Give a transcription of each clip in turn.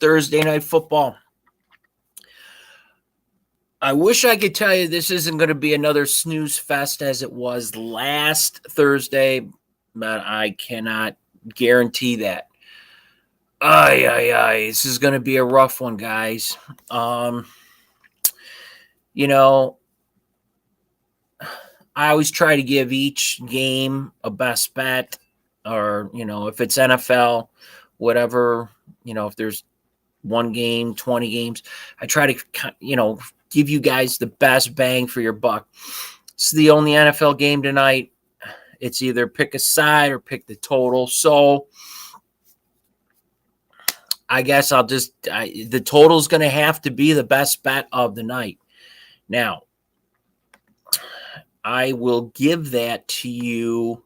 Thursday Night Football. I wish I could tell you this isn't going to be another snooze fest as it was last Thursday, but I cannot guarantee that. This is going to be a rough one, guys. You know, I always try to give each game a best bet, or, if it's NFL, whatever, if there's one game, 20 games, I try to, give you guys the best bang for your buck. It's the only NFL game tonight. It's either pick a side or pick the total. So I guess the total is going to have to be the best bet of the night. Now, I will give that to you.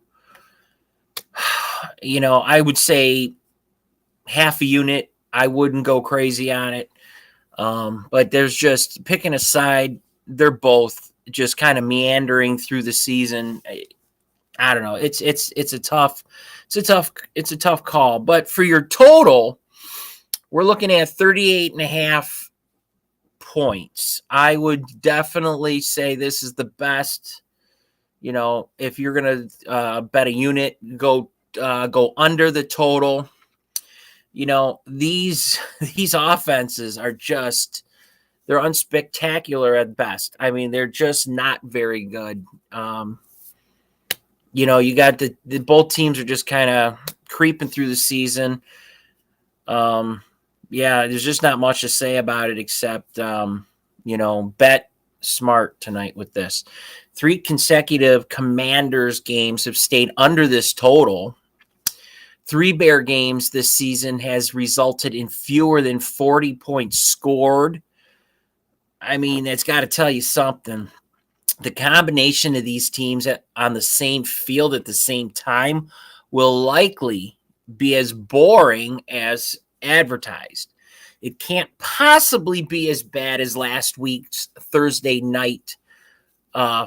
I would say half a unit. I wouldn't go crazy on it. But there's just picking a side. They're both just kind of meandering through the season. I don't know. It's a tough call. But for your total, we're looking at 38.5 points. I would definitely say this is the best. If you're gonna bet a unit, go under the total. These offenses are they're unspectacular at best. I mean, they're just not very good. You got the both teams are just kind of creeping through the season. There's just not much to say about it except, bet smart tonight with this. 3 consecutive Commanders games have stayed under this total. 3 Bear games this season has resulted in fewer than 40 points scored. I mean, that's got to tell you something. The combination of these teams on the same field at the same time will likely be as boring as advertised. It can't possibly be as bad as last week's Thursday night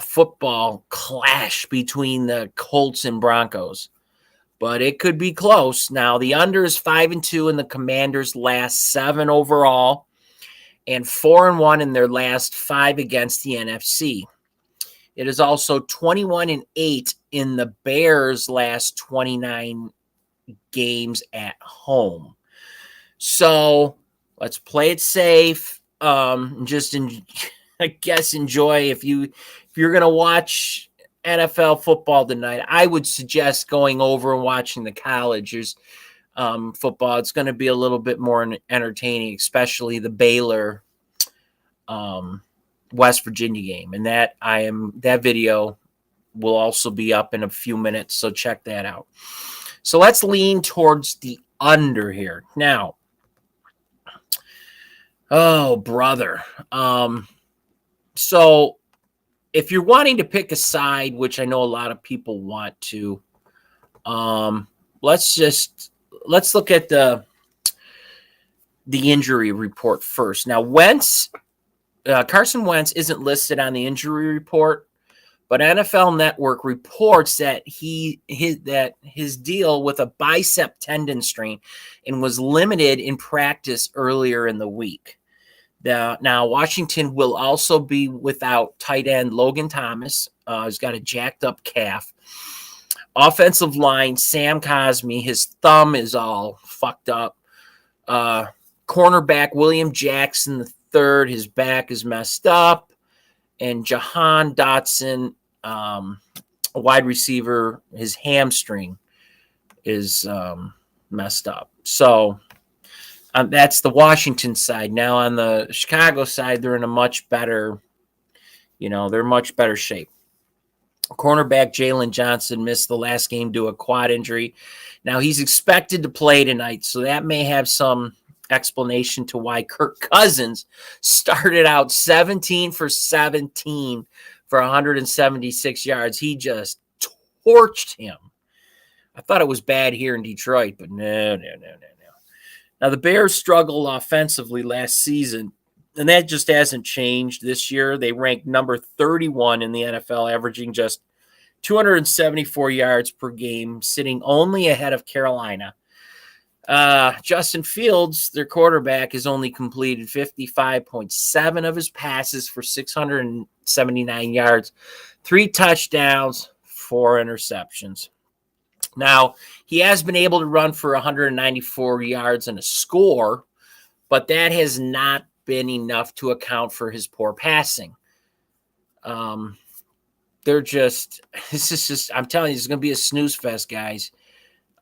football clash between the Colts and Broncos. But it could be close. Now, the under is 5-2 in the Commanders' last 7 overall and 4-1 in their last 5 against the NFC. It is also 21-8 in the Bears' last 29 games at home. So let's play it safe. I guess enjoy if you're going to watch NFL football tonight. I would suggest going over and watching the colleges football. It's going to be a little bit more entertaining, especially the Baylor West Virginia game. And that video will also be up in a few minutes, so check that out. So let's lean towards the under here. Now, oh, brother. So if you're wanting to pick a side, which I know a lot of people want to, let's look at the injury report first. Now, Carson Wentz isn't listed on the injury report, but NFL Network reports that his deal with a bicep tendon strain and was limited in practice earlier in the week. Now, Washington will also be without tight end Logan Thomas. He's got a jacked up calf. Offensive line, Sam Cosmi, his thumb is all fucked up. Cornerback, William Jackson III, his back is messed up. And Jahan Dotson, a wide receiver, his hamstring is messed up. So that's the Washington side. Now on the Chicago side, they're in a much better, they're much better shape. Cornerback Jalen Johnson missed the last game due to a quad injury. Now he's expected to play tonight, so that may have some explanation to why Kirk Cousins started out 17 for 17 for 176 yards. He just torched him. I thought it was bad here in Detroit, but no. Now, the Bears struggled offensively last season, and that just hasn't changed this year. They ranked number 31 in the NFL, averaging just 274 yards per game, sitting only ahead of Carolina. Justin Fields, their quarterback, has only completed 55.7 of his passes for 679 yards, 3 touchdowns, 4 interceptions. Now, he has been able to run for 194 yards and a score, but that has not been enough to account for his poor passing. This is just, I'm telling you, it's going to be a snooze fest, guys.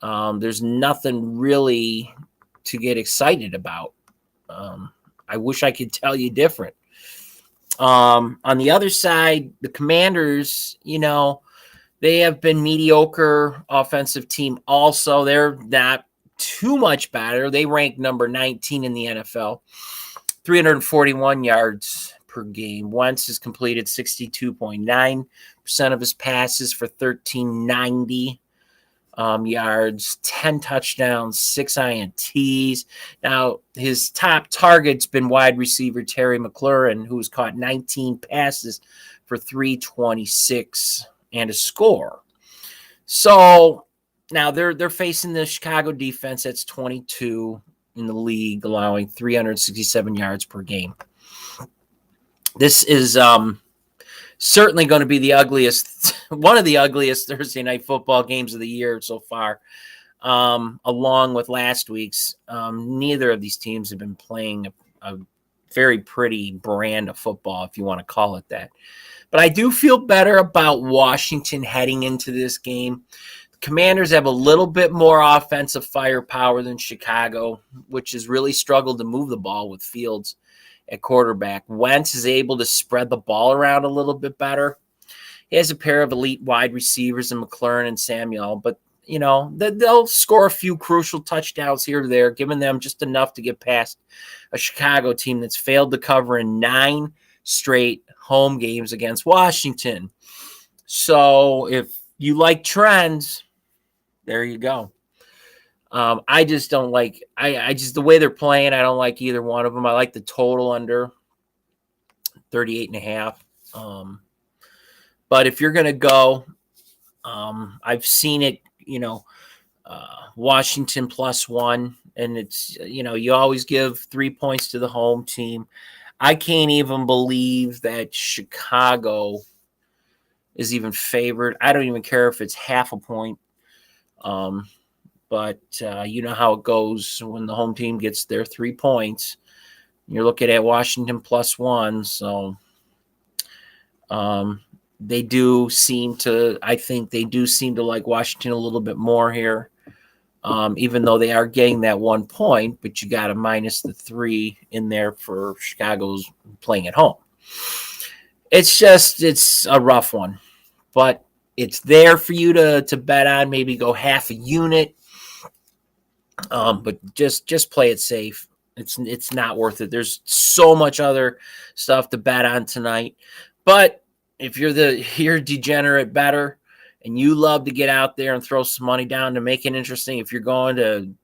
There's nothing really to get excited about. I wish I could tell you different. On the other side, the Commanders, they have been mediocre offensive team also. They're not too much better. They rank number 19 in the NFL, 341 yards per game. Wentz has completed 62.9% of his passes for 1,390 yards, 10 touchdowns, 6 INTs. Now, his top target's been wide receiver Terry McLaurin, who's caught 19 passes for 326 and a score. So now they're facing the Chicago defense that's 22 in the league, allowing 367 yards per game. This is certainly going to be the ugliest, one of the ugliest Thursday night football games of the year so far, along with last week's. Neither of these teams have been playing a very pretty brand of football, if you want to call it that. But I do feel better about Washington heading into this game. The Commanders have a little bit more offensive firepower than Chicago, which has really struggled to move the ball with Fields at quarterback. Wentz is able to spread the ball around a little bit better. He has a pair of elite wide receivers in McLaurin and Samuel, but they'll score a few crucial touchdowns here or there, giving them just enough to get past a Chicago team that's failed to cover in 9 straight home games against Washington. So if you like trends, there you go. I just don't like the way they're playing. I don't like either one of them. I like the total under 38.5. But if you're going to go, I've seen it, Washington +1, and it's, you always give 3 points to the home team. I can't even believe that Chicago is even favored. I don't even care if it's half a point. But you know how it goes when the home team gets their 3 points. You're looking at Washington +1. So they do seem to like Washington a little bit more here. Even though they are getting that 1 point, but you got to minus the 3 in there for Chicago's playing at home. It's a rough one, but it's there for you to bet on, maybe go half a unit. But just play it safe. It's not worth it. There's so much other stuff to bet on tonight. But if you're a degenerate bettor and you love to get out there and throw some money down to make it interesting, if you're going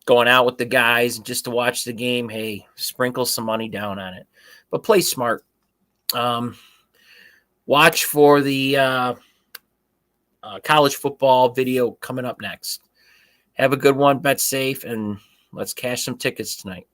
out with the guys just to watch the game, hey, sprinkle some money down on it. But play smart. Watch for the college football video coming up next. Have a good one, bet safe, and let's cash some tickets tonight.